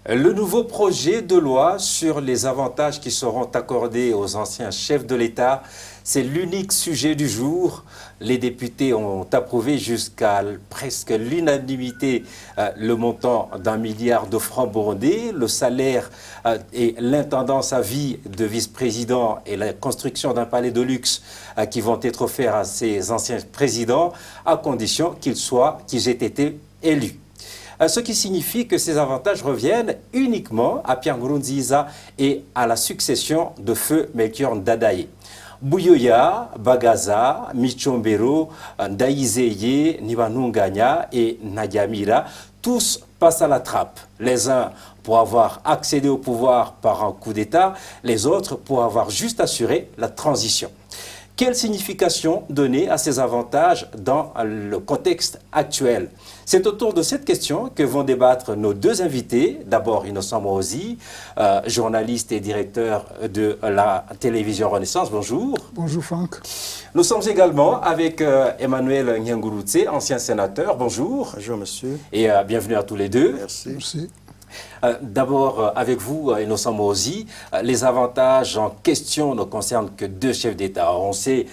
Le nouveau projet de loi sur les avantages qui seront accordés aux anciens chefs de l'État, c'est l'unique sujet du jour. Les députés ont approuvé jusqu'à presque l'unanimité le montant d'1 milliard de francs burundais, le salaire et l'intendance à vie de vice-président et la construction d'un palais de luxe qui vont être offerts à ces anciens présidents à condition qu'ils aient été élus. Ce qui signifie que ces avantages reviennent uniquement à Pierre Nkurunziza et à la succession de feu Melchior Ndadaye. Buyoya, Bagaza, Michombero, Ndayizeye, Ntibantunganya et Ntaryamira, tous passent à la trappe. Les uns pour avoir accédé au pouvoir par un coup d'État, les autres pour avoir juste assuré la transition. Quelle signification donner à ces avantages dans le contexte actuel? C'est autour de cette question que vont débattre nos deux invités. D'abord, Innocent Mohozi, journaliste et directeur de la télévision Renaissance. Bonjour. Bonjour Franck. Nous sommes également avec Emmanuel Nyangurutse, ancien sénateur. Bonjour. Bonjour monsieur. Et bienvenue à tous les deux. Merci. Merci. D'abord, avec vous, Innocent Mohozi, les avantages en question ne concernent que deux chefs d'État. On sait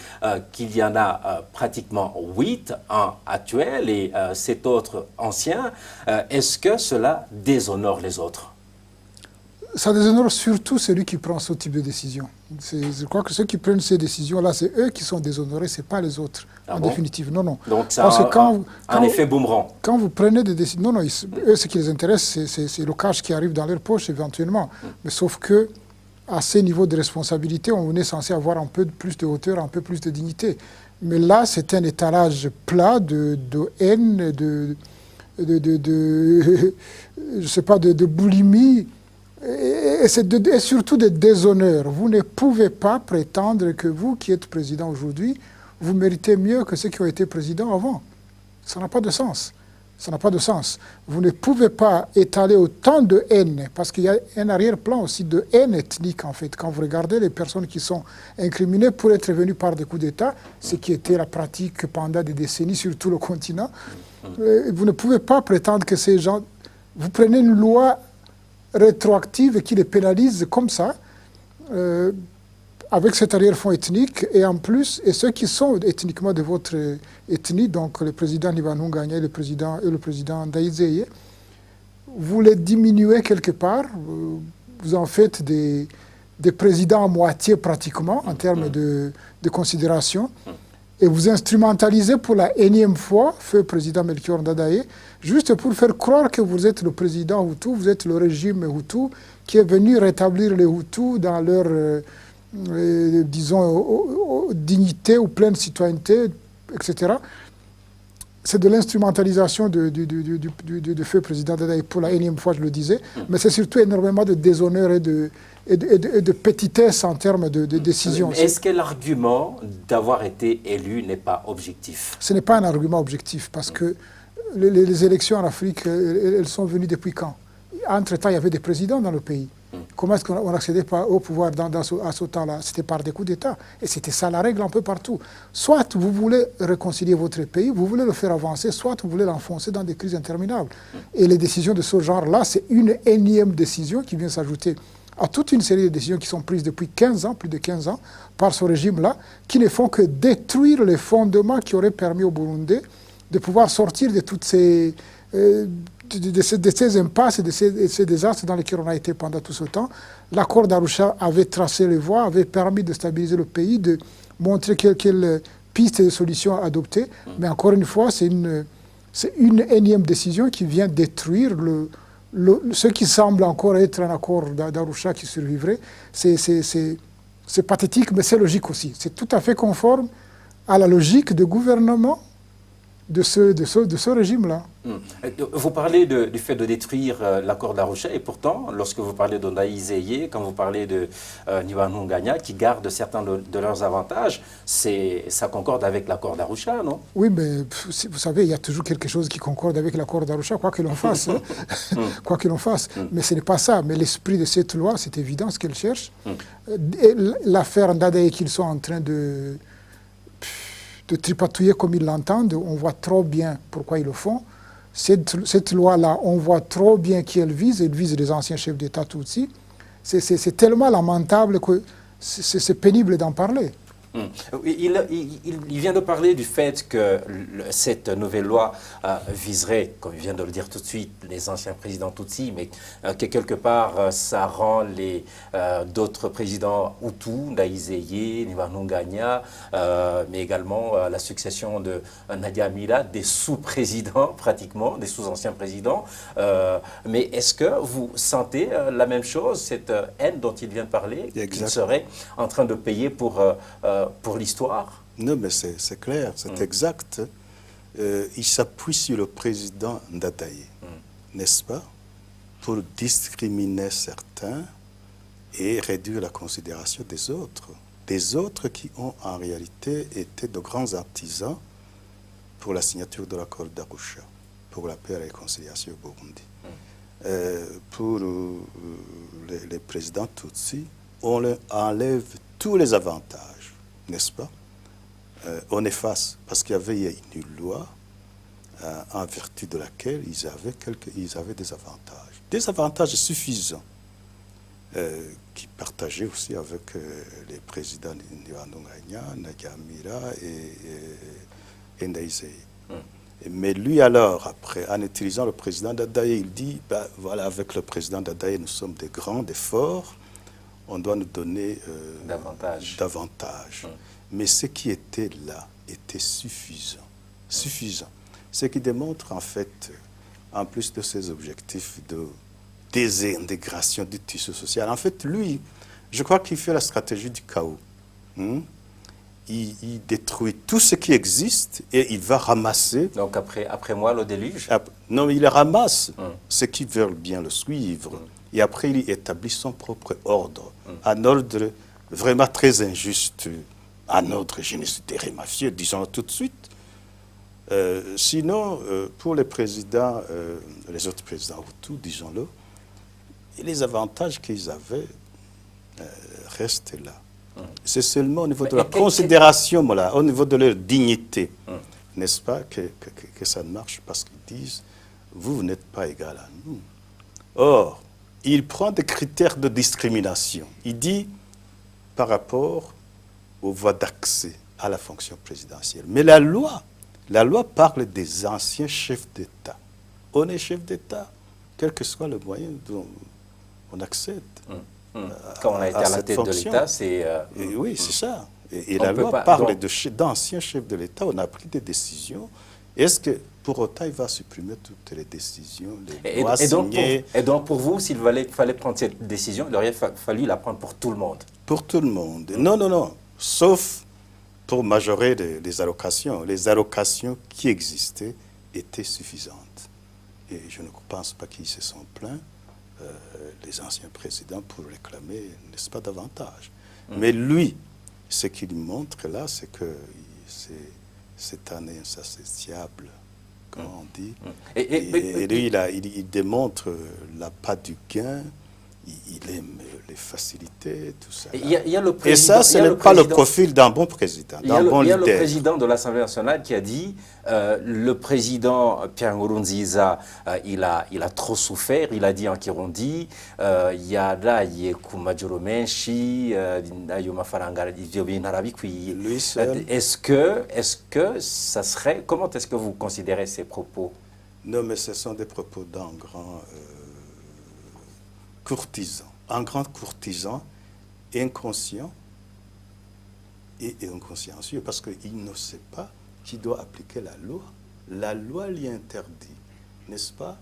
qu'il y en a pratiquement 8, un actuel et 7 autres anciens. Est-ce que cela déshonore les autres? Ça déshonore surtout celui qui prend ce type de décision. Je crois que ceux qui prennent ces décisions-là, c'est eux qui sont déshonorés, ce n'est pas les autres, en définitive. Non, non. Donc ça a un effet boomerang. Quand vous prenez des décisions... Non, non, eux, ce qui les intéresse, c'est le cash qui arrive dans leur poche, éventuellement. Mais sauf que, à ces niveaux de responsabilité, on est censé avoir un peu plus de hauteur, un peu plus de dignité. Mais là, c'est un étalage plat de haine, je sais pas, de boulimie, et surtout de déshonneur. Vous ne pouvez pas prétendre que vous, qui êtes président aujourd'hui, vous méritez mieux que ceux qui ont été présidents avant. Ça n'a pas de sens. Ça n'a pas de sens. Vous ne pouvez pas étaler autant de haine, parce qu'il y a un arrière-plan aussi de haine ethnique, en fait. Quand vous regardez les personnes qui sont incriminées pour être venues par des coups d'État, ce qui était la pratique pendant des décennies sur tout le continent, vous ne pouvez pas prétendre que ces gens... Vous prenez une loi rétroactive qui les pénalise comme ça, avec cet arrière-fond ethnique, et en plus, et ceux qui sont ethniquement de votre ethnie, donc le président Ntibantunganya et le président Ndayizeye, vous les diminuez quelque part, vous en faites des présidents à moitié pratiquement, en termes de considération, et vous instrumentalisez pour la énième fois, feu président Melchior Ndadaye, juste pour faire croire que vous êtes le président Hutu, vous êtes le régime Hutu qui est venu rétablir les Hutus dans leur, disons, dignité ou pleine citoyenneté, etc. C'est de l'instrumentalisation de feu président Ndadaye pour la énième fois, je le disais, mais c'est surtout énormément de déshonneur et de petitesse en termes de décision. Est-ce que l'argument d'avoir été élu n'est pas objectif? Ce n'est pas un argument objectif, parce que les élections en Afrique, elles sont venues depuis quand? Entre-temps, il y avait des présidents dans le pays. Comment est-ce qu'on n'accédait pas au pouvoir à ce temps-là? C'était par des coups d'État. Et c'était ça la règle un peu partout. Soit vous voulez réconcilier votre pays, vous voulez le faire avancer, soit vous voulez l'enfoncer dans des crises interminables. Et les décisions de ce genre-là, c'est une énième décision qui vient s'ajouter à toute une série de décisions qui sont prises depuis 15 ans, plus de 15 ans, par ce régime-là, qui ne font que détruire les fondements qui auraient permis au Burundi de pouvoir sortir de toutes ces... de ces impasses et de ces désastres dans lesquels on a été pendant tout ce temps. L'accord d'Arusha avait tracé les voies, avait permis de stabiliser le pays, de montrer quelles pistes et solutions adopter. Mais encore une fois, c'est une énième décision qui vient détruire ce qui semble encore être un accord d'Arusha qui survivrait. C'est pathétique, mais c'est logique aussi. C'est tout à fait conforme à la logique de gouvernement de ce régime-là. Vous parlez du fait de détruire l'accord d'Arusha, et pourtant, lorsque vous parlez de Ndayizeye, quand vous parlez de Ntibantunganya, qui gardent certains de leurs avantages, ça concorde avec l'accord d'Arusha, non? Oui, mais vous savez, il y a toujours quelque chose qui concorde avec l'accord d'Arusha, quoi que l'on fasse. Quoi que l'on fasse. Mais ce n'est pas ça. Mais l'esprit de cette loi, c'est évident ce qu'elle cherche. L'affaire Ndadaye qu'ils sont en train de tripatouiller comme ils l'entendent, on voit trop bien pourquoi ils le font. cette loi-là, on voit trop bien qui elle vise les anciens chefs d'État Tutsis. C'est tellement lamentable que c'est pénible d'en parler. Il vient de parler du fait que cette nouvelle loi viserait, comme il vient de le dire tout de suite, les anciens présidents Tutsis, mais que quelque part ça rend d'autres présidents Hutus, Ndaïseye, Nivanunganya, mais également la succession de Nadia Mila, des sous-présidents pratiquement, des sous-anciens présidents. Mais est-ce que vous sentez la même chose, cette haine dont il vient de parler, qu'il serait en train de payer pour l'histoire? Non, mais c'est clair, c'est exact. Il s'appuie sur le président Ndadaye, n'est-ce pas, pour discriminer certains et réduire la considération des autres qui ont en réalité été de grands artisans pour la signature de l'accord d'Arusha, pour la paix et la réconciliation au Burundi. Pour les présidents Tutsis, on leur enlève tous les avantages, n'est-ce pas? On efface, parce qu'il y avait une loi en vertu de laquelle ils avaient des avantages suffisants, qui partageaient aussi avec les présidents Nivanunganya, Nadia Mila et Ndaïseye. Mais lui alors, après, en utilisant le président Ndadaye, il dit, voilà, avec le président Ndadaye, nous sommes des grands, des forts, on doit nous donner davantage. Mais ce qui était là était suffisant. Ce qui démontre en fait, en plus de ses objectifs de désintégration du tissu social, en fait, lui, je crois qu'il fait la stratégie du chaos. Il détruit tout ce qui existe et il va ramasser. Donc après moi, le déluge? Non, il ramasse ceux qui veulent bien le suivre. Et après, il établit son propre ordre. Un ordre vraiment très injuste. Un ordre génocidaire et mafieux, disons tout de suite. Sinon, pour les présidents, les autres présidents Hutus, disons-le, les avantages qu'ils avaient restent là. C'est seulement au niveau de la considération, au niveau de leur dignité, n'est-ce pas, que ça ne marche, parce qu'ils disent, vous n'êtes pas égal à nous. Or, il prend des critères de discrimination. Il dit, par rapport aux voies d'accès à la fonction présidentielle. Mais la loi parle des anciens chefs d'État. On est chef d'État, quel que soit le moyen dont on accède. Quand on a été à la tête de l'État, c'est... Oui, c'est ça. Et la loi parle d'anciens chefs de l'État. On a pris des décisions. Est-ce que pour autant, il va supprimer toutes les décisions, les lois signées? Et donc, pour vous, s'il fallait prendre cette décision, il aurait fallu la prendre pour tout le monde? Pour tout le monde. Non. Sauf pour majorer les allocations. Les allocations qui existaient étaient suffisantes. Et je ne pense pas qu'ils se sont plaints, les anciens présidents, pour réclamer, n'est-ce pas, davantage. Mais lui, ce qu'il montre là, c'est que c'est un insatiable, comme on dit. Et lui, il démontre l'appât du gain. Il aime les facilités, tout ça. Et ça, ce n'est pas le profil d'un bon président, d'un bon leader. Il y a le président de l'Assemblée nationale qui a dit le président Pierre Nkurunziza, il a trop souffert, il a dit en Kirundi, il y a là, il y a kumajoro menshi, ayo mafaranga ivyo bintu arabikwiye. Est-ce que ça serait, comment est-ce que vous considérez ces propos? Non, mais ce sont des propos d'un grand courtisan, un grand courtisan, inconscient et inconsciencieux, parce qu'il ne sait pas qu'il doit appliquer la loi. La loi lui interdit, n'est-ce pas,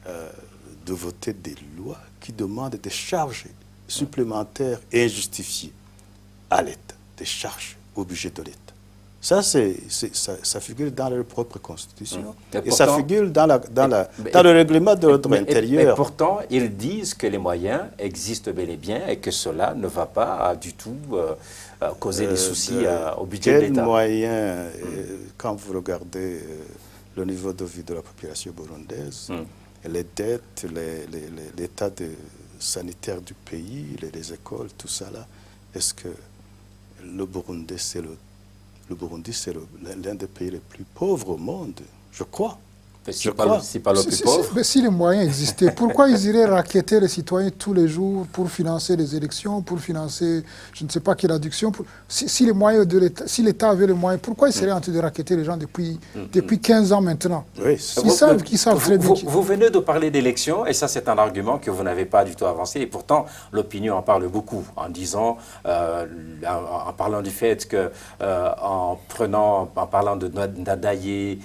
de voter des lois qui demandent des charges supplémentaires et injustifiées à l'État, des charges au budget de l'État. Ça, ça figure dans leur propre constitution. Et ça figure dans le règlement de l'ordre intérieur. Et pourtant, ils disent que les moyens existent bel et bien et que cela ne va pas du tout causer des soucis au budget de l'État. Quels moyens, quand vous regardez le niveau de vie de la population burundaise, les dettes, l'état sanitaire du pays, les écoles, tout ça là, est-ce que le Burundi, c'est l'un des pays les plus pauvres au monde, je crois. je crois. C'est pas le plus pauvre. Mais si les moyens existaient, pourquoi ils iraient racketter les citoyens tous les jours pour financer les élections, pour financer, je ne sais pas quelle adduction. Si les moyens de l'État, si l'État avait les moyens, pourquoi ils seraient en train de racketter les gens depuis 15 ans maintenant? Oui, Ils savent très bien. Vous venez de parler d'élections, et ça c'est un argument que vous n'avez pas du tout avancé, et pourtant l'opinion en parle beaucoup, en disant, en parlant du fait que, en parlant de Ndadaye,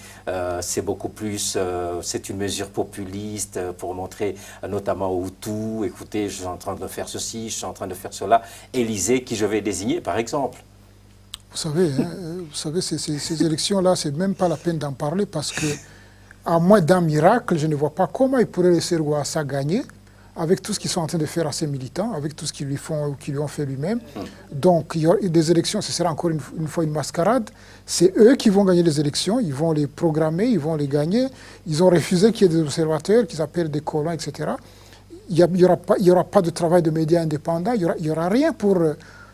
c'est beaucoup plus, c'est une mesure populiste pour montrer notamment aux Hutus, écoutez, je suis en train de faire ceci, je suis en train de faire cela, Élysée qui je vais désigner par exemple. Vous savez, ces élections-là, c'est même pas la peine d'en parler parce que, à moins d'un miracle, je ne vois pas comment ils pourraient laisser Rwasa gagner avec tout ce qu'ils sont en train de faire à ses militants, avec tout ce qu'ils lui ont fait lui-même. Donc, il y a des élections, ce sera encore une fois une mascarade. C'est eux qui vont gagner les élections, ils vont les programmer, ils vont les gagner. Ils ont refusé qu'il y ait des observateurs, qu'ils appellent des colons, etc. Il n'y aura pas de travail de médias indépendants, il n'y aura rien pour...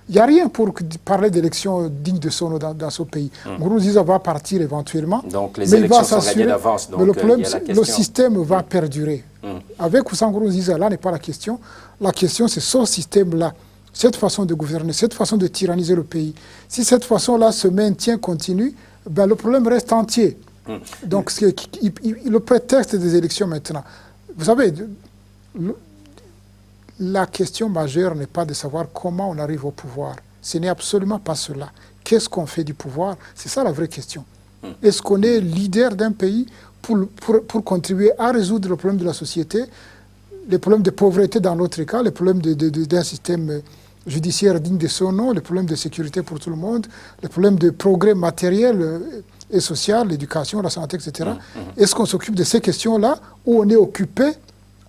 Il n'y a rien pour parler d'élections dignes de son nom dans ce pays. Nkurunziza va partir éventuellement. Donc les élections sont gagnées d'avance. Mais le problème, le système va perdurer. Avec ou sans Nkurunziza, là n'est pas la question. La question, c'est ce système-là, cette façon de gouverner, cette façon de tyranniser le pays. Si cette façon-là se maintient, continue, ben, le problème reste entier. Donc le prétexte des élections maintenant, vous savez, la question majeure n'est pas de savoir comment on arrive au pouvoir. Ce n'est absolument pas cela. Qu'est-ce qu'on fait du pouvoir? C'est ça la vraie question. Est-ce qu'on est leader d'un pays pour contribuer à résoudre le problème de la société, les problèmes de pauvreté dans l'autre cas, les problèmes d'un système judiciaire digne de son nom, les problèmes de sécurité pour tout le monde, les problèmes de progrès matériel et social, l'éducation, la santé, etc. Est-ce qu'on s'occupe de ces questions-là ou on est occupé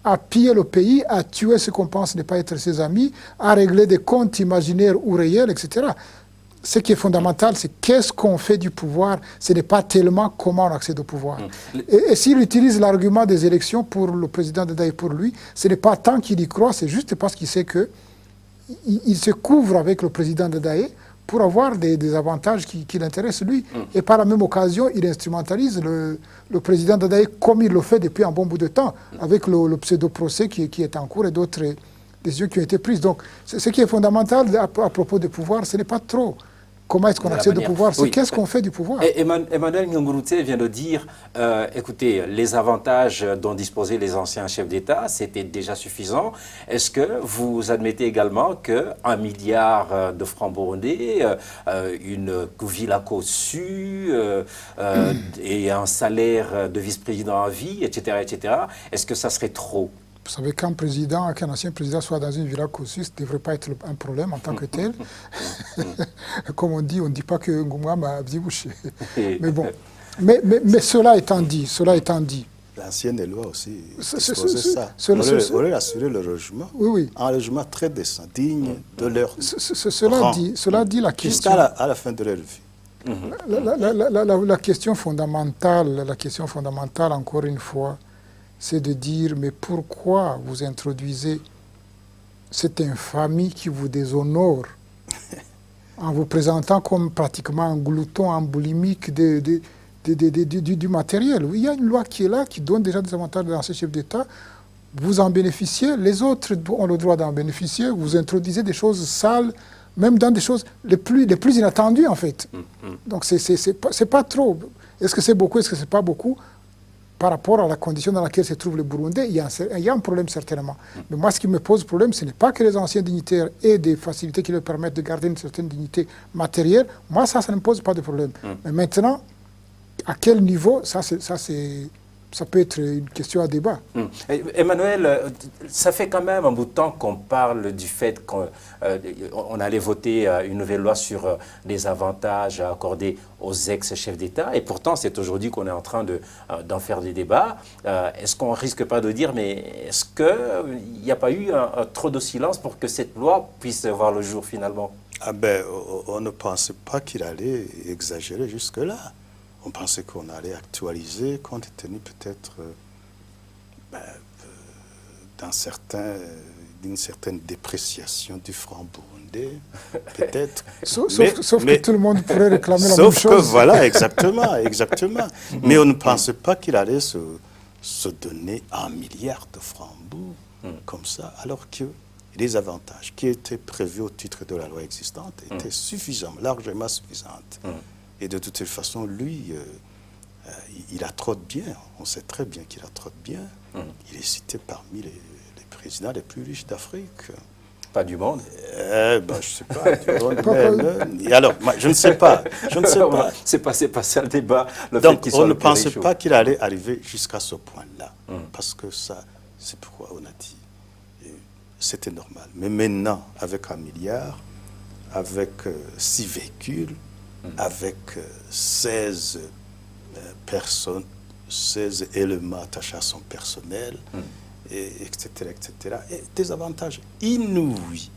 à piller le pays, à tuer ce qu'on pense ne pas être ses amis, à régler des comptes imaginaires ou réels, etc. Ce qui est fondamental, c'est qu'est-ce qu'on fait du pouvoir. Ce n'est pas tellement comment on accède au pouvoir. Et s'il utilise l'argument des élections pour le président Ndadaye, pour lui, ce n'est pas tant qu'il y croit, c'est juste parce qu'il sait qu'il se couvre avec le président Ndadaye pour avoir des avantages qui l'intéressent lui. Et par la même occasion, il instrumentalise le président Ndadaye comme il le fait depuis un bon bout de temps, avec le pseudo-procès qui est en cours et d'autres décisions qui ont été prises. Donc, ce qui est fondamental à propos du pouvoir, ce n'est pas trop comment est-ce qu'on accède au pouvoir, c'est qu'est-ce qu'on fait du pouvoir. Emmanuel Ngurutse vient de dire, écoutez, les avantages dont disposaient les anciens chefs d'État, c'était déjà suffisant. Est-ce que vous admettez également qu'1 milliard de francs burundais, une ville à Kossu et un salaire de vice-président à vie, etc., est-ce que ça serait trop? Vous savez, qu'un ancien président soit dans une villa Kossu, ça ne devrait pas être un problème en tant que tel. Comme on ne dit pas que Ngumwa m'a bouché. Mais bon, mais cela étant dit, l'ancienne loi aussi disposait ça. On leur assurer le logement, un logement très décent, digne de leur cela dit la question. Jusqu'à la fin de leur vie. La question fondamentale, encore une fois, c'est de dire, mais pourquoi vous introduisez cette infamie qui vous déshonore en vous présentant comme pratiquement un glouton, un boulimique du matériel? Il y a une loi qui est là, qui donne déjà des avantages à ces chefs d'État. Vous en bénéficiez, les autres ont le droit d'en bénéficier. Vous introduisez des choses sales, même dans des choses les plus inattendues, en fait. Donc, c'est pas trop. Est-ce que c'est beaucoup, est-ce que c'est pas beaucoup? Par rapport à la condition dans laquelle se trouve le Burundais, il y a un problème certainement. Mais moi, ce qui me pose problème, ce n'est pas que les anciens dignitaires aient des facilités qui leur permettent de garder une certaine dignité matérielle. Moi, ça ne me pose pas de problème. Mais maintenant, à quel niveau, ça peut être une question à débat. Emmanuel, ça fait quand même un bout de temps qu'on parle du fait qu'on allait voter une nouvelle loi sur les avantages accordés aux ex-chefs d'État. Et pourtant, c'est aujourd'hui qu'on est en train d'en faire des débats. Est-ce qu'on ne risque pas de dire, mais est-ce qu'il n'y a pas eu trop de silence pour que cette loi puisse voir le jour finalement? On ne pensait pas qu'il allait exagérer jusque-là. On pensait qu'on allait actualiser, compte tenu peut-être dans certains d'une certaine dépréciation du franc burundais, peut-être. Sauf que tout le monde pourrait réclamer la même chose. Sauf que, voilà, exactement, exactement. Mais on ne pensait pas qu'il allait se donner 1 milliard de francs comme ça, alors que les avantages qui étaient prévus au titre de la loi existante étaient suffisants, largement suffisantes. Et de toute façon, lui, il a trop de biens. On sait très bien qu'il a trop de biens. Il est cité parmi les présidents les plus riches d'Afrique. Pas du monde. Je ne sais pas. Du monde, et alors, moi, je ne sais pas. Je ne sais pas. C'est pas ça le débat. Donc, on ne pensait pas qu'il allait arriver jusqu'à ce point-là. Parce que ça, c'est pourquoi on a dit, c'était normal. Mais maintenant, avec 1 milliard, avec 6 véhicules, avec 16 personnes, 16 éléments attachés à son personnel, etc., etc. Et des avantages inouïs,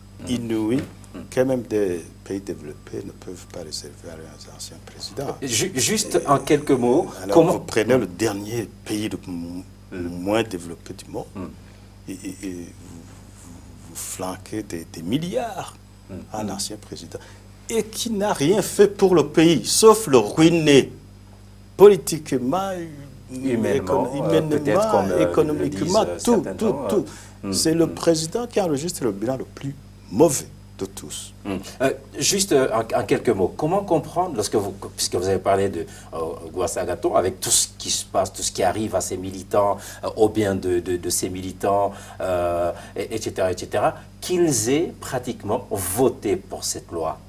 que même des pays développés ne peuvent pas réserver à leurs anciens présidents. Juste en quelques mots, alors comment... vous prenez le dernier pays le moins développé du monde et vous flanquez des milliards à un ancien président et qui n'a rien fait pour le pays, sauf le ruiner politiquement, humainement, économiquement, tout. C'est le président qui enregistre le bilan le plus mauvais de tous. Juste en quelques mots, comment comprendre, puisque vous avez parlé de Ouagadougou, avec tout ce qui se passe, tout ce qui arrive à ces militants, au bien de ces militants, etc., qu'ils aient pratiquement voté pour cette loi?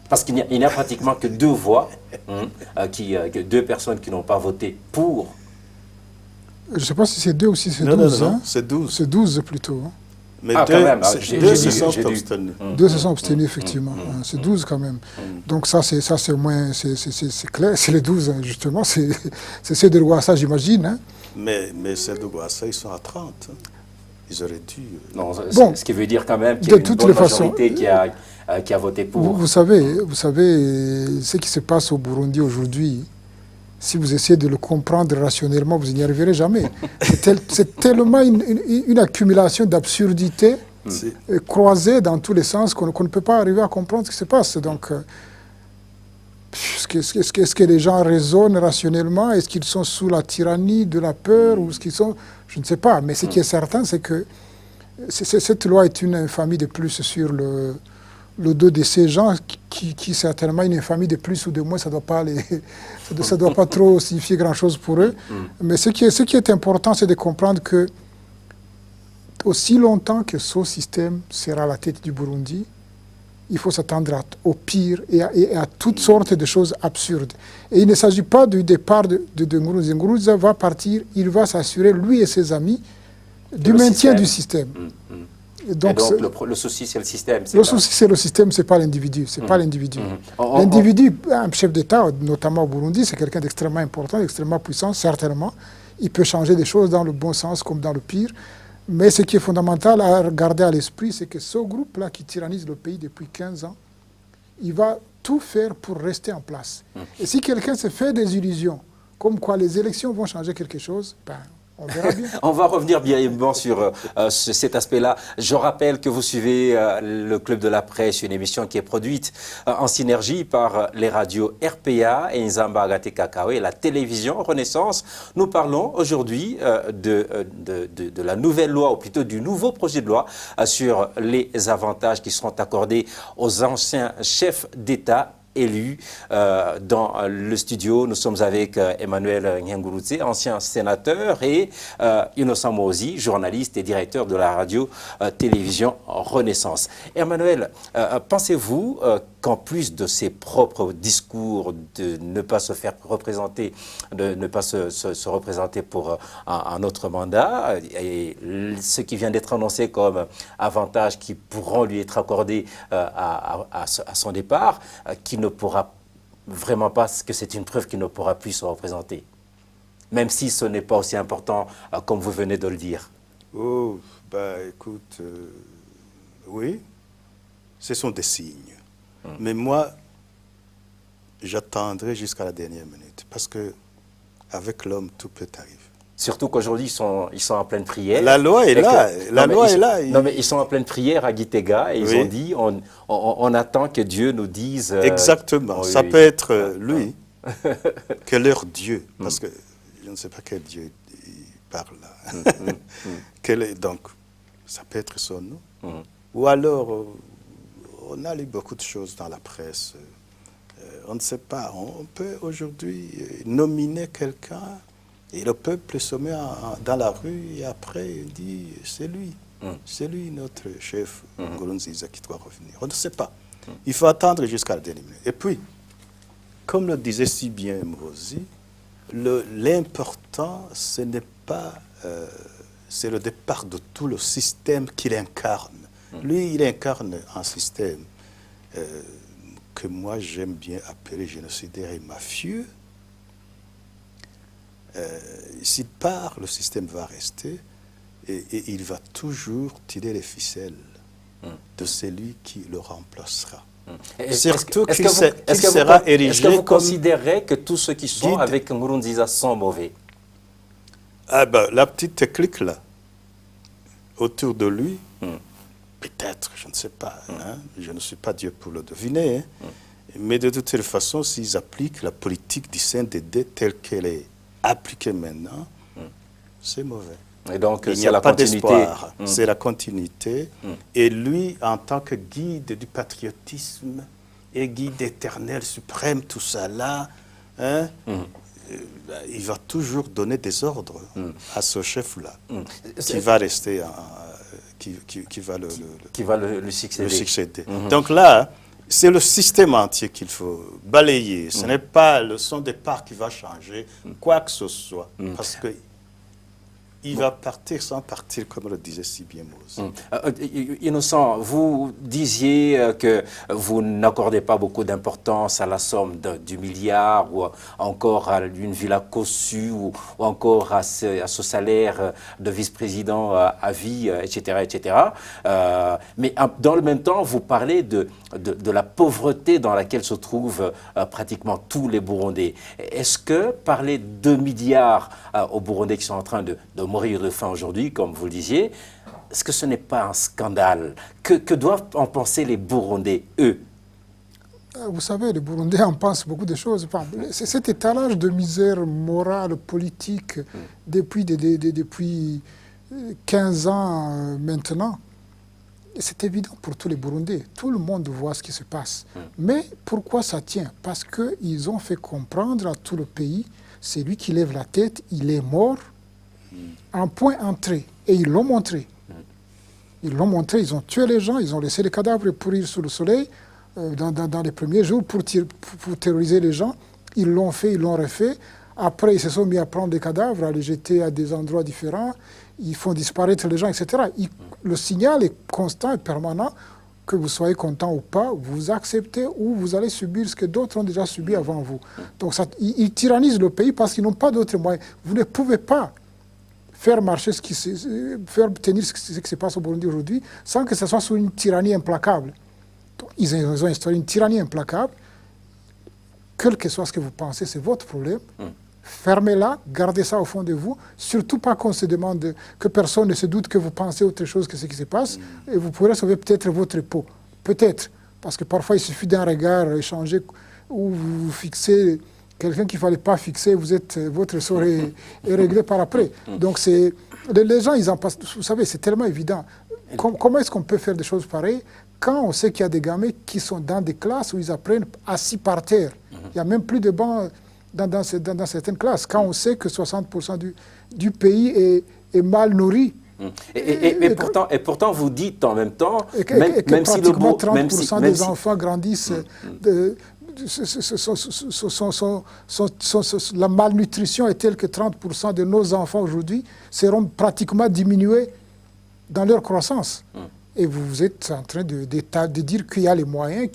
Parce qu'il n'y a pratiquement que 2 voix, que 2 personnes qui n'ont pas voté pour. Je ne sais pas si c'est 2 ou si c'est 12. Non, c'est 12. C'est 12 plutôt. Mais quand même, 2 se sont abstenus. 2 se sont abstenus, effectivement. C'est 12 quand même. Donc ça, c'est au moins, c'est clair, c'est les 12, justement. C'est ceux de Rwassa, j'imagine. Hein. Mais ceux de Rwassa, ils sont à 30. Ils auraient dû... Non, ce qui veut dire quand même qu'il y a une bonne majorité qui a voté pour. Vous savez, ce qui se passe au Burundi aujourd'hui, si vous essayez de le comprendre rationnellement, vous n'y arriverez jamais. C'est tellement une accumulation d'absurdités croisées dans tous les sens qu'on ne peut pas arriver à comprendre ce qui se passe. Donc, est-ce que les gens raisonnent rationnellement? Est-ce qu'ils sont sous la tyrannie de la peur ou ce qu'ils sont? Je ne sais pas. Mais ce qui est certain, c'est que cette loi est une infamie de plus sur le dos de ces gens qui certainement une infamie de plus ou de moins, ça ne doit pas trop signifier grand-chose pour eux. Mais ce qui est important, c'est de comprendre que aussi longtemps que ce système sera à la tête du Burundi, il faut s'attendre au pire et à toutes sortes de choses absurdes. Et il ne s'agit pas du départ de Nkurunziza. Nkurunziza va partir, il va s'assurer, lui et ses amis, du maintien du système. Et donc le souci, c'est le système. Le souci, c'est le système, ce n'est pas l'individu. C'est pas l'individu. L'individu, un chef d'État, notamment au Burundi, c'est quelqu'un d'extrêmement important, d'extrêmement puissant, certainement. Il peut changer des choses dans le bon sens comme dans le pire. Mais ce qui est fondamental à garder à l'esprit, c'est que ce groupe-là qui tyrannise le pays depuis 15 ans, il va tout faire pour rester en place. Et si quelqu'un se fait des illusions, comme quoi les élections vont changer quelque chose, on verra bien. On va revenir brièvement sur cet aspect-là. Je rappelle que vous suivez le Club de la Presse, une émission qui est produite en synergie par les radios RPA et Nzamba Agate Kakao et la télévision Renaissance. Nous parlons aujourd'hui de la nouvelle loi, ou plutôt du nouveau projet de loi sur les avantages qui seront accordés aux anciens chefs d'État élus dans le studio. Nous sommes avec Emmanuel Nyanguruze, ancien sénateur, et Innocent Mozi, journaliste et directeur de la radio-télévision Renaissance. Emmanuel, pensez-vous qu'en plus de ses propres discours de ne pas se faire représenter, de ne pas se représenter pour un autre mandat, et ce qui vient d'être annoncé comme avantages qui pourront lui être accordés à son départ, qui ne pourra vraiment pas, que c'est une preuve qu'il ne pourra plus se représenter, même si ce n'est pas aussi important comme vous venez de le dire? Oh, écoute, oui, ce sont des signes. Mais moi, j'attendrai jusqu'à la dernière minute, parce que avec l'homme, tout peut arriver. Surtout qu'aujourd'hui, ils sont en pleine prière. La loi est là. La loi est là. Non, mais ils sont en pleine prière à Gitega et ils Oui. ont dit on attend que Dieu nous dise. Exactement. Oui, Ça oui. peut être lui, que leur Dieu. Parce que je ne sais pas quel Dieu il parle là. Donc, ça peut être son nom. Ou alors, on a lu beaucoup de choses dans la presse. On ne sait pas. On peut aujourd'hui nominer quelqu'un et le peuple se met dans la rue et après il dit c'est lui. C'est lui notre chef, Nkurunziza, qui doit revenir. On ne sait pas. Il faut attendre jusqu'à la dernière minute. Et puis, comme le disait si bien Mrozi, l'important, ce n'est pas... c'est le départ de tout le système qu'il incarne. Lui, il incarne un système que moi j'aime bien appeler génocidaire et mafieux. S'il part, le système va rester et il va toujours tirer les ficelles de celui qui le remplacera. Surtout qu'il sera érigé Est-ce que vous comme... considérez que tous ceux qui sont guide. avec Nkurunziza sont mauvais? Ah ben, la petite clique là, autour de lui, peut-être, je ne sais pas, hein, je ne suis pas Dieu pour le deviner, hein, mais de toute façon, s'ils appliquent la politique du CNDD telle qu'elle est appliquée maintenant, c'est mauvais. Et donc, Il n'y c'est a la pas continuité. d'espoir, c'est la continuité. Et lui, en tant que guide du patriotisme et guide éternel, suprême, tout ça là, hein, il va toujours donner des ordres à ce chef-là, qui va rester, qui va le succéder. le succéder. Donc là, c'est le système entier qu'il faut balayer. Ce n'est pas le son départ qui va changer quoi que ce soit, parce que il va partir sans partir, comme le disait si bien Mose. Innocent, vous disiez que vous n'accordez pas beaucoup d'importance à la somme du milliard ou encore à une villa cossue ou encore à ce salaire de vice-président à vie, etc. etc. Mais dans le même temps, vous parlez de la pauvreté dans laquelle se trouvent pratiquement tous les Burundais. Est-ce que parler de 2 milliards aux Burundais qui sont en train de mourir de faim aujourd'hui, comme vous le disiez, est-ce que ce n'est pas un scandale? Que doivent en penser les Burundais, eux? Vous savez, les Burundais en pensent beaucoup de choses. Enfin, c'est cet étalage de misère morale, politique, depuis 15 ans maintenant. C'est évident pour tous les Burundais. Tout le monde voit ce qui se passe. Mais pourquoi ça tient? Parce qu'ils ont fait comprendre à tout le pays, c'est lui qui lève la tête, il est mort, en point entré. Et ils l'ont montré. Ils l'ont montré, ils ont tué les gens, ils ont laissé les cadavres pourrir sous le soleil dans les premiers jours pour terroriser les gens. Ils l'ont fait, ils l'ont refait. Après, ils se sont mis à prendre des cadavres, à les jeter à des endroits différents. Ils font disparaître les gens, etc. Le signal est constant et permanent. Que vous soyez content ou pas, vous acceptez ou vous allez subir ce que d'autres ont déjà subi avant vous. Donc ils tyrannisent le pays parce qu'ils n'ont pas d'autres moyens. Vous ne pouvez pas faire marcher faire tenir ce qui se passe au Burundi aujourd'hui sans que ce soit sous une tyrannie implacable. Donc, ils ont instauré une tyrannie implacable. Quel que soit ce que vous pensez, c'est votre problème. Fermez-la, gardez ça au fond de vous. Surtout pas qu'on se demande, que personne ne se doute que vous pensez autre chose que ce qui se passe. Et vous pourrez sauver peut-être votre peau. Peut-être. Parce que parfois, il suffit d'un regard échangé où vous fixez quelqu'un qu'il ne fallait pas fixer. Votre sort est réglé par après. Donc, les gens, ils en passent. Vous savez, c'est tellement évident. Comment est-ce qu'on peut faire des choses pareilles quand on sait qu'il y a des gamins qui sont dans des classes où ils apprennent assis par terre? Il n'y a même plus de bancs dans certaines classes, quand on sait que 60% du pays est mal nourri. Et pourtant, vous dites en même temps, et que même si le pratiquement 30% des enfants grandissent, la malnutrition est telle que 30% de nos enfants aujourd'hui seront pratiquement diminués dans leur croissance. Et vous êtes en train de dire qu'il y a les moyens,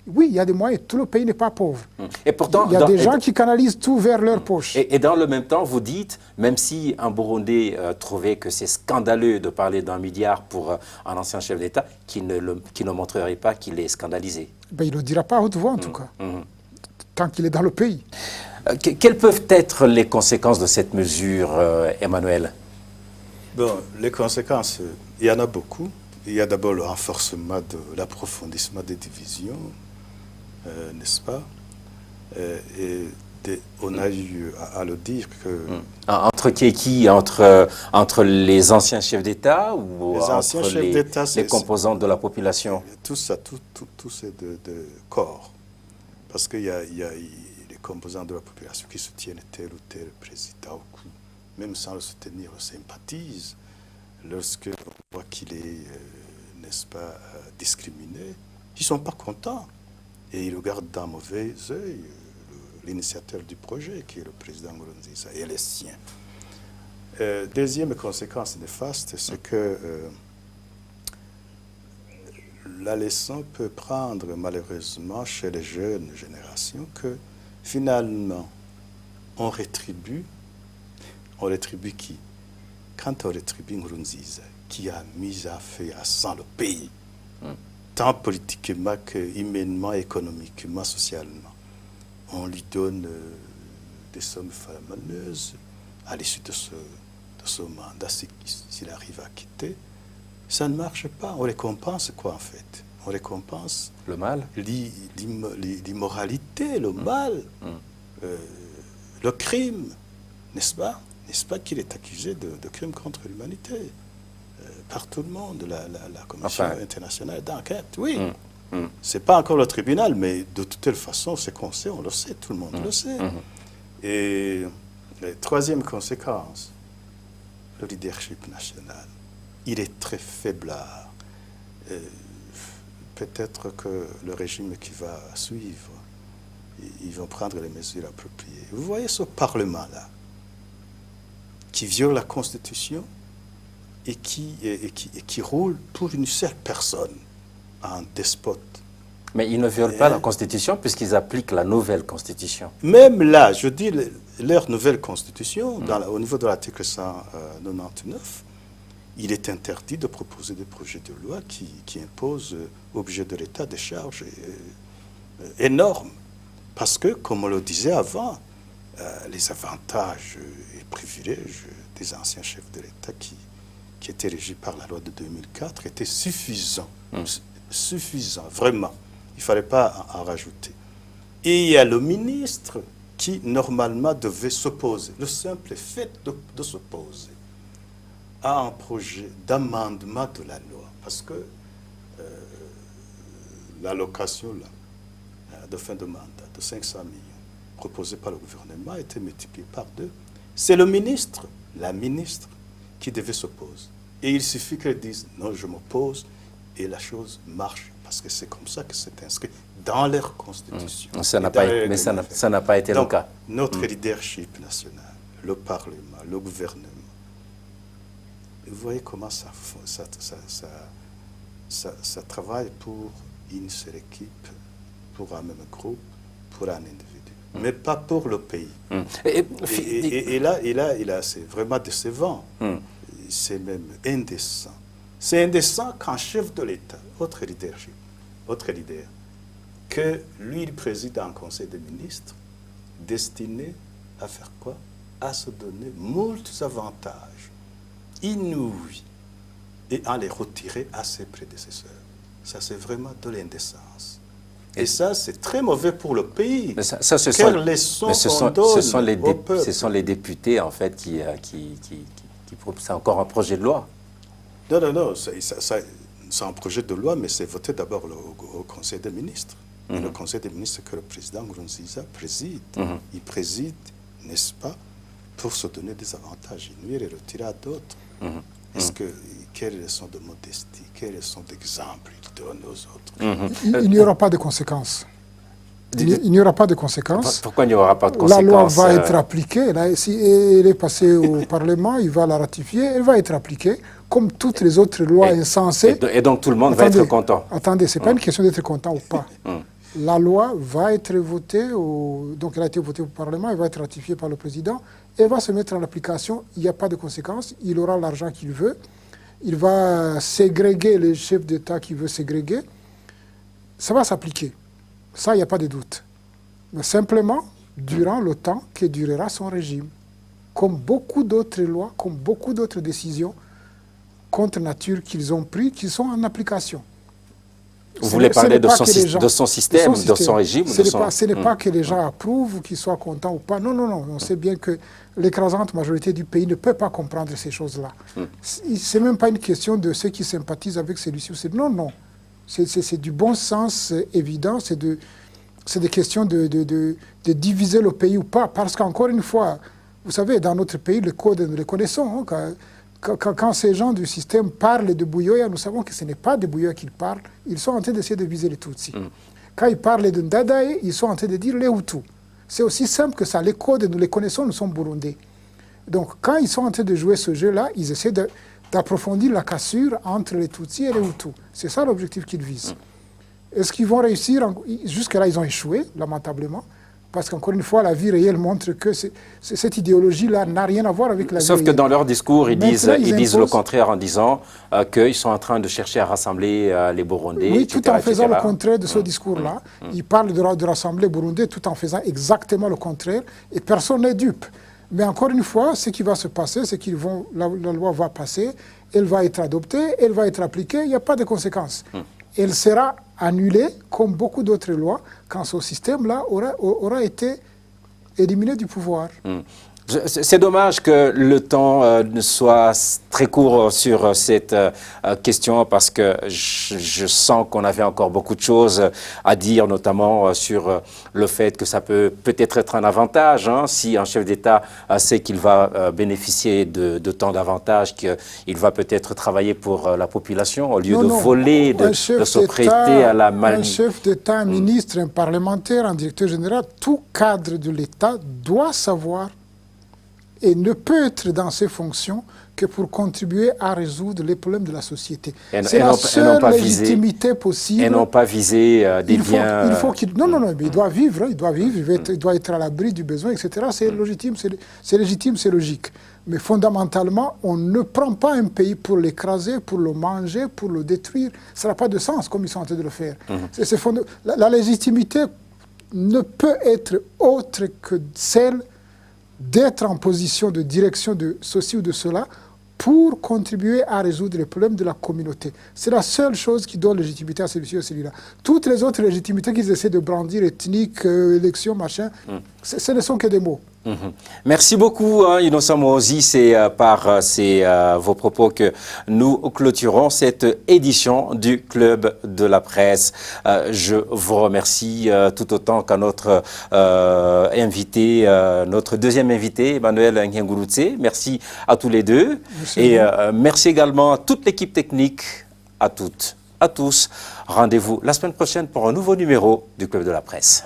Oui, il y a des moyens. Tout le pays n'est pas pauvre. Et pourtant, il y a des gens qui canalisent tout vers leur poche. Et dans le même temps, vous dites, même si un Burundais trouvait que c'est scandaleux de parler d'1 milliard pour un ancien chef d'État, qui ne montrerait pas qu'il est scandalisé. Ben, il ne le dira pas à haute voix, en tout cas, tant qu'il est dans le pays. Quelles peuvent être les conséquences de cette mesure, Emmanuel? Bon, les conséquences, il y en a beaucoup. Il y a d'abord le renforcement l'approfondissement des divisions, n'est-ce pas? On a eu à le dire que... Entre qui? Entre les anciens chefs d'État ou les anciens entre chefs d'État, les composantes de la population? Tout ça, tout c'est de corps. Parce qu'il y a les composants de la population qui soutiennent tel ou tel président, ou même sans le soutenir, le sympathisent. Lorsqu'on voit qu'il est, n'est-ce pas, discriminé, ils ne sont pas contents. Et ils regardent d'un mauvais œil l'initiateur du projet, qui est le président Nkurunziza, et les siens. Deuxième conséquence néfaste, c'est que la leçon peut prendre malheureusement chez les jeunes générations que finalement on rétribue qui? Quand on rétribue Nkurunziza, qui a mis à feu à sang le pays, tant politiquement qu'humainement, économiquement, socialement, on lui donne des sommes faramineuses à l'issue de ce mandat, s'il arrive à quitter. Ça ne marche pas. On récompense quoi en fait? On récompense le mal, l'immoralité, le mal, le crime, n'est-ce pas? N'est-ce pas qu'il est accusé de crimes contre l'humanité par tout le monde, la Commission internationale d'enquête, oui. C'est pas encore le tribunal, mais de toute façon, c'est qu'on sait, on le sait, tout le monde le sait. Et la troisième conséquence, le leadership national, il est très faiblard. Peut-être que le régime qui va suivre, ils vont prendre les mesures appropriées. Vous voyez ce Parlement-là, qui viole la Constitution et qui roule pour une seule personne, un despote. Mais ils ne violent pas la Constitution puisqu'ils appliquent la nouvelle Constitution. Même là, je dis, leur nouvelle Constitution, au niveau de l'article 199, il est interdit de proposer des projets de loi qui imposent au budget de l'État des charges énormes. Parce que, comme on le disait avant, les avantages et privilèges des anciens chefs de l'État qui étaient régis par la loi de 2004 étaient suffisants. Suffisants, vraiment. Il ne fallait pas en rajouter. Et il y a le ministre qui, normalement, devait s'opposer. Le simple fait de s'opposer à un projet d'amendement de la loi. Parce que l'allocation de fin de mandat de 500 millions proposée par le gouvernement a été multipliée par 2. C'est le ministre, la ministre, qui devait s'opposer. Et il suffit qu'elle dise « non, je m'oppose » et la chose marche. Parce que c'est comme ça que c'est inscrit dans leur constitution. Mais ça n'a pas été le cas. Notre leadership national, le Parlement, le gouvernement, vous voyez comment ça travaille pour une seule équipe, pour un même groupe, pour un individu, mais pas pour le pays. Et là, c'est vraiment décevant. C'est même indécent. C'est indécent qu'un chef de l'État, autre leader, que lui, il préside un conseil des ministres destiné à faire quoi? À se donner moult avantages inouïs et à les retirer à ses prédécesseurs. Ça, c'est vraiment de l'indécence. Et ça, c'est très mauvais pour le pays. Mais ce sont les députés, en fait, qui c'est encore un projet de loi. Non, c'est un projet de loi, mais c'est voté d'abord au Conseil des ministres. Et le Conseil des ministres que le président Nkurunziza préside. Il préside, n'est-ce pas, pour se donner des avantages inouïs et retirer à d'autres. Quelles leçons de modestie, quelles leçons d'exemple il donne aux autres? Il n'y aura pas de conséquences. Il n'y aura pas de conséquences. Pourquoi il n'y aura pas de conséquences? La loi va être appliquée. Là, si elle est passée au Parlement, il va la ratifier. Elle va être appliquée comme toutes les autres lois insensées. Et donc tout le monde va être content. Attendez, ce n'est pas une question d'être content ou pas. La loi va être votée, donc elle a été votée au Parlement, elle va être ratifiée par le président, elle va se mettre en application. Il n'y a pas de conséquences. Il aura l'argent qu'il veut. Il va ségréguer les chefs d'État qu'il veut ségréguer. Ça va s'appliquer. Ça, il n'y a pas de doute. Mais simplement, durant le temps que durera son régime. Comme beaucoup d'autres lois, comme beaucoup d'autres décisions contre nature qu'ils ont prises, qui sont en application. Vous voulez parler de son système, de son régime? Ce n'est pas que les gens approuvent ou qu'ils soient contents ou pas. Non, non, non. On sait bien que l'écrasante majorité du pays ne peut pas comprendre ces choses-là. Ce n'est même pas une question de ceux qui sympathisent avec celui-ci. Non, non. C'est du bon sens évident. C'est des questions de diviser le pays ou pas. Parce qu'encore une fois, vous savez, dans notre pays, le code, nous le connaissons. Hein, quand ces gens du système parlent de Buyoya, nous savons que ce n'est pas de Buyoya qu'ils parlent. Ils sont en train d'essayer de viser les Tutsis. Quand ils parlent de Ndadaye, ils sont en train de dire les Hutus. C'est aussi simple que ça. Les codes, nous les connaissons, nous sommes burundais. Donc, quand ils sont en train de jouer ce jeu-là, ils essaient d'approfondir la cassure entre les Tutsis et les Hutus. C'est ça l'objectif qu'ils visent. Est-ce qu'ils vont réussir? Jusque-là, ils ont échoué, lamentablement. Parce qu'encore une fois, la vie réelle montre que cette idéologie-là n'a rien à voir avec la vie réelle. Sauf que dans leur discours, ils disent le contraire en disant qu'ils sont en train de chercher à rassembler les Burundais. Oui, tout en faisant le contraire de ce discours-là. Ils parlent de rassembler les Burundais tout en faisant exactement le contraire. Et personne n'est dupe. Mais encore une fois, ce qui va se passer, c'est que la loi va passer, elle va être adoptée, elle va être appliquée, il n'y a pas de conséquences. Elle sera annulée, comme beaucoup d'autres lois, quand ce système-là aura été éliminé du pouvoir. C'est dommage que le temps soit très court sur cette question parce que je sens qu'on avait encore beaucoup de choses à dire, notamment sur le fait que ça peut peut-être être un avantage hein, si un chef d'État sait qu'il va bénéficier de tant d'avantages, qu'il va peut-être travailler pour la population au lieu de voler, de se prêter à la manie. Un chef d'État, un ministre, un parlementaire, un directeur général, tout cadre de l'État doit savoir et ne peut être dans ses fonctions que pour contribuer à résoudre les problèmes de la société. C'est la seule légitimité possible. Et non pas viser des biens... Non, non, non, mais il doit vivre, il doit être à l'abri du besoin, etc. C'est légitime, c'est logique. Mais fondamentalement, on ne prend pas un pays pour l'écraser, pour le manger, pour le détruire. Ça n'a pas de sens, comme ils sont en train de le faire. La légitimité ne peut être autre que celle d'être en position de direction de ceci ou de cela pour contribuer à résoudre les problèmes de la communauté. C'est la seule chose qui donne légitimité à celui-ci ou celui-là. Toutes les autres légitimités qu'ils essaient de brandir, ethnique, élection, machin, ce ne sont que des mots. Merci beaucoup, Innocent Mozi. C'est par vos propos que nous clôturons cette édition du Club de la Presse. Je vous remercie tout autant qu'à notre invité, notre deuxième invité, Emmanuel Ngengurutse. Merci à tous les deux. Et merci également à toute l'équipe technique, à toutes, à tous. Rendez-vous la semaine prochaine pour un nouveau numéro du Club de la Presse.